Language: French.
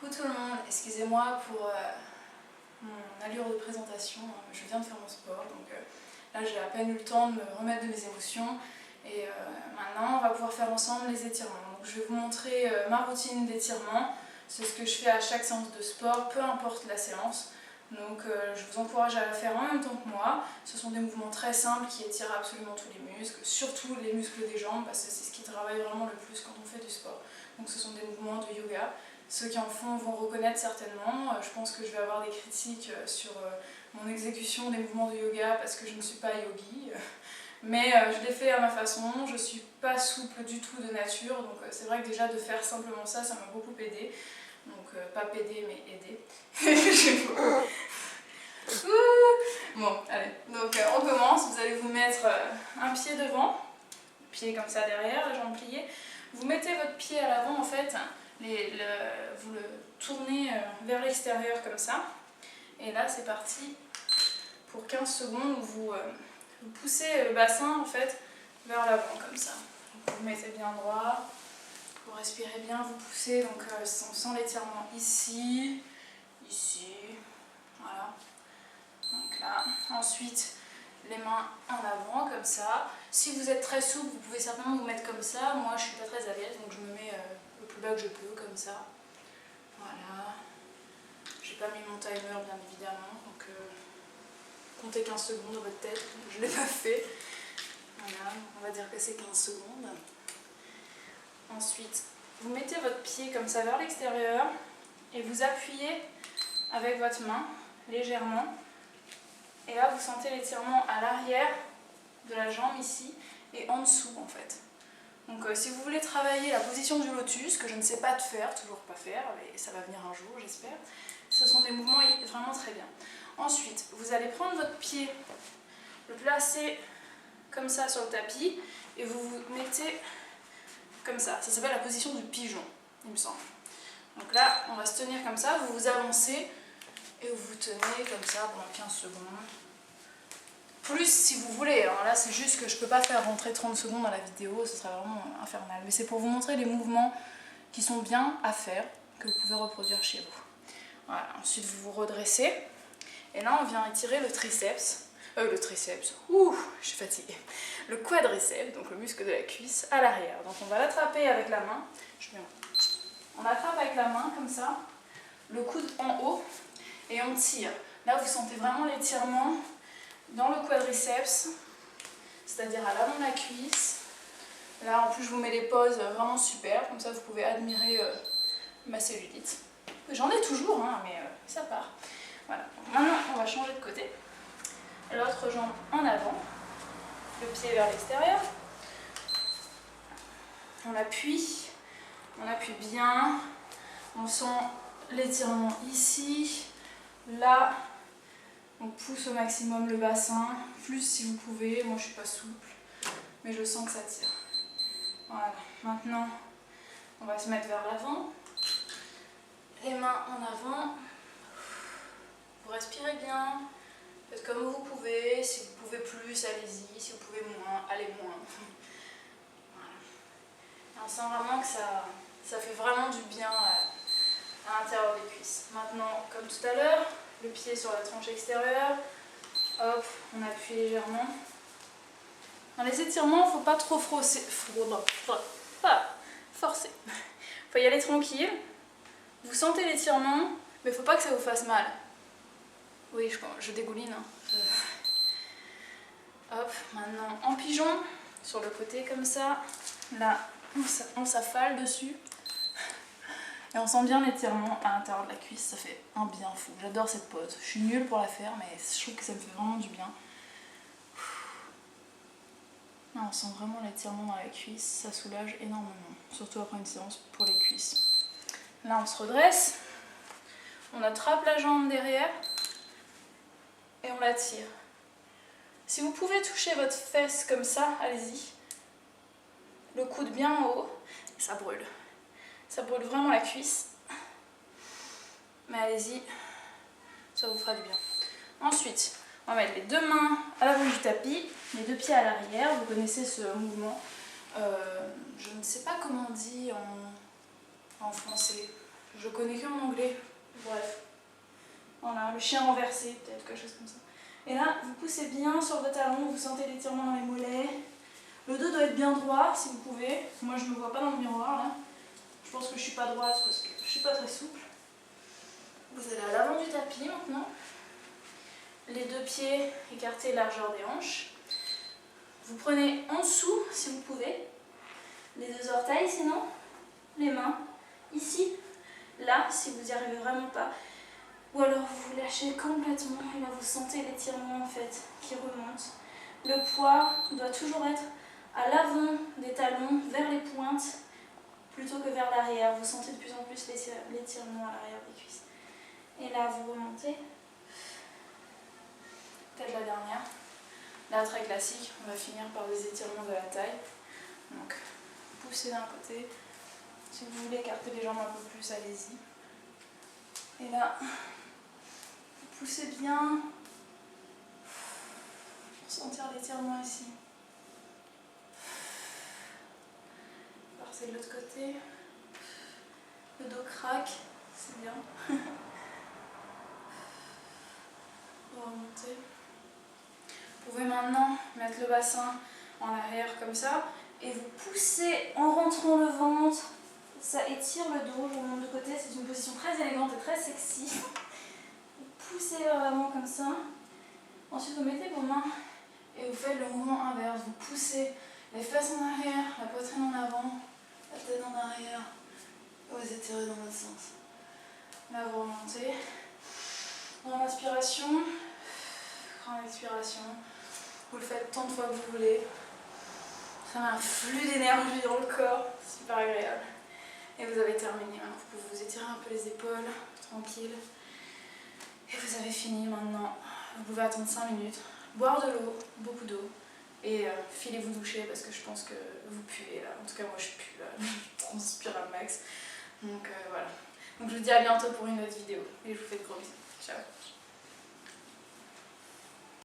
Coucou tout le monde, excusez-moi pour mon allure de présentation, je viens de faire mon sport, donc là j'ai à peine eu le temps de me remettre de mes émotions et maintenant on va pouvoir faire ensemble les étirements. Donc, je vais vous montrer ma routine d'étirement, c'est ce que je fais à chaque séance de sport, peu importe la séance. Donc je vous encourage à la faire en même temps que moi. Ce sont des mouvements très simples qui étirent absolument tous les muscles, surtout les muscles des jambes parce que c'est ce qui travaille vraiment le plus quand on fait du sport. Donc ce sont des mouvements de yoga. Ceux qui en font vont reconnaître certainement. Je pense que je vais avoir des critiques sur mon exécution des mouvements de yoga parce que je ne suis pas yogi. Mais je les fais à ma façon, je ne suis pas souple du tout de nature, donc c'est vrai que déjà de faire simplement ça, ça m'a beaucoup aidé. Donc pas pédé mais aidé. Bon, allez, donc on commence. Vous allez vous mettre un pied devant, pied comme ça derrière, la jambe pliée. Vous mettez votre pied à l'avant en fait, vous le tournez vers l'extérieur comme ça. Et là c'est parti pour 15 secondes où vous poussez le bassin en fait vers l'avant comme ça. Donc, vous mettez bien droit, vous respirez bien, vous poussez, donc on sent l'étirement ici, ici, voilà. Donc là, ensuite les mains en avant comme ça. Si vous êtes très souple, vous pouvez certainement vous mettre comme ça. Moi je suis pas très à l'aise, donc je me mets le plus bas que je peux comme ça. Voilà. J'ai pas mis mon timer bien évidemment, donc comptez 15 secondes dans votre tête, je l'ai pas fait. Voilà, on va dire que c'est 15 secondes. Ensuite, vous mettez votre pied comme ça vers l'extérieur et vous appuyez avec votre main légèrement. Et là, vous sentez l'étirement à l'arrière de la jambe ici et en dessous en fait. Donc si vous voulez travailler la position du lotus, que je ne sais pas de faire, toujours pas faire, mais ça va venir un jour j'espère, ce sont des mouvements vraiment très bien. Ensuite, vous allez prendre votre pied, le placer comme ça sur le tapis et vous vous mettez comme ça. Ça s'appelle la position du pigeon, il me semble. Donc là, on va se tenir comme ça, vous vous avancez et vous vous tenez comme ça pendant 15 secondes. Plus si vous voulez, alors là c'est juste que je ne peux pas faire rentrer 30 secondes dans la vidéo, ce serait vraiment infernal. Mais c'est pour vous montrer les mouvements qui sont bien à faire, que vous pouvez reproduire chez vous. Voilà, ensuite vous vous redressez. Et là on vient étirer le triceps. Je suis fatiguée. Le quadriceps, donc le muscle de la cuisse, à l'arrière. Donc on va l'attraper avec la main. On attrape avec la main comme ça, le coude en haut, et on tire. Là vous sentez vraiment l'étirement dans le quadriceps, c'est-à-dire à l'avant de la cuisse. Là en plus je vous mets les poses vraiment super, comme ça vous pouvez admirer ma cellulite. J'en ai toujours, hein, mais ça part. Voilà. Donc maintenant on va changer de côté. L'autre jambe en avant, le pied vers l'extérieur. On appuie bien, on sent l'étirement ici, là. On pousse au maximum le bassin, plus si vous pouvez, moi je suis pas souple, mais je sens que ça tire. Voilà, maintenant on va se mettre vers l'avant, les mains en avant, vous respirez bien, faites comme vous pouvez, si vous pouvez plus, allez-y, si vous pouvez moins, allez moins. Voilà. Et on sent vraiment que ça fait vraiment du bien à l'intérieur des cuisses. Maintenant, comme tout à l'heure, le pied sur la tranche extérieure, hop, on appuie légèrement. Dans les étirements, il ne faut pas trop forcer. Il faut y aller tranquille. Vous sentez l'étirement, mais il ne faut pas que ça vous fasse mal. Oui, je dégouline. Hein. Hop, maintenant en pigeon, sur le côté comme ça. Là, on s'affale dessus. Et on sent bien l'étirement à l'intérieur de la cuisse, ça fait un bien fou. J'adore cette pose. Je suis nulle pour la faire, mais je trouve que ça me fait vraiment du bien. Là, on sent vraiment l'étirement dans la cuisse, ça soulage énormément. Surtout après une séance pour les cuisses. Là, on se redresse. On attrape la jambe derrière. Et on la tire. Si vous pouvez toucher votre fesse comme ça, allez-y. Le coude bien en haut. Ça brûle. Ça brûle vraiment la cuisse. Mais allez-y, ça vous fera du bien. Ensuite, on va mettre les deux mains à l'avant du tapis, les deux pieds à l'arrière. Vous connaissez ce mouvement. Je ne sais pas comment on dit en français. Je connais que en anglais. Bref. Voilà, le chien renversé, peut-être quelque chose comme ça. Et là, vous poussez bien sur vos talons, vous sentez l'étirement dans les mollets. Le dos doit être bien droit si vous pouvez. Moi, je ne me vois pas dans le miroir là. Je pense que je suis pas droite parce que je suis pas très souple. Vous allez à l'avant du tapis maintenant. Les deux pieds écartés largeur des hanches. Vous prenez en dessous si vous pouvez. Les deux orteils sinon. Les mains ici. Là si vous n'y arrivez vraiment pas. Ou alors vous vous lâchez complètement et là vous sentez l'étirement en fait qui remonte. Le poids doit toujours être à l'avant des talons, vers les pointes, plutôt que vers l'arrière. Vous sentez de plus en plus l'étirement à l'arrière des cuisses. Et là vous remontez. Peut-être la dernière. Là très classique, on va finir par des étirements de la taille. Donc poussez d'un côté. Si vous voulez écarter les jambes un peu plus, allez-y. Et là, poussez bien pour sentir l'étirement ici. Partez de l'autre côté. Le dos craque, c'est bien. Remontez. Vous pouvez maintenant mettre le bassin en arrière comme ça et vous poussez en rentrant le ventre. Ça étire le dos, je vous montre de côté, c'est une position très élégante et très sexy. Vous poussez vers l'avant comme ça. Ensuite vous mettez vos mains et vous faites le mouvement inverse. Vous poussez les fesses en arrière, la poitrine en avant, la tête en arrière. Et vous étirez dans l'autre sens. Là vous remontez. Grande inspiration, grande expiration. Vous le faites tant de fois que vous voulez. Ça met un flux d'énergie dans le corps, super agréable. Et vous avez terminé. Maintenant, vous pouvez vous étirer un peu les épaules, tranquille. Et vous avez fini maintenant. Vous pouvez attendre 5 minutes, boire de l'eau, beaucoup d'eau, et filez vous doucher parce que je pense que vous puez là. En tout cas, moi je pue là, je transpire un max. Donc voilà. Donc je vous dis à bientôt pour une autre vidéo. Et je vous fais de gros bisous. Ciao.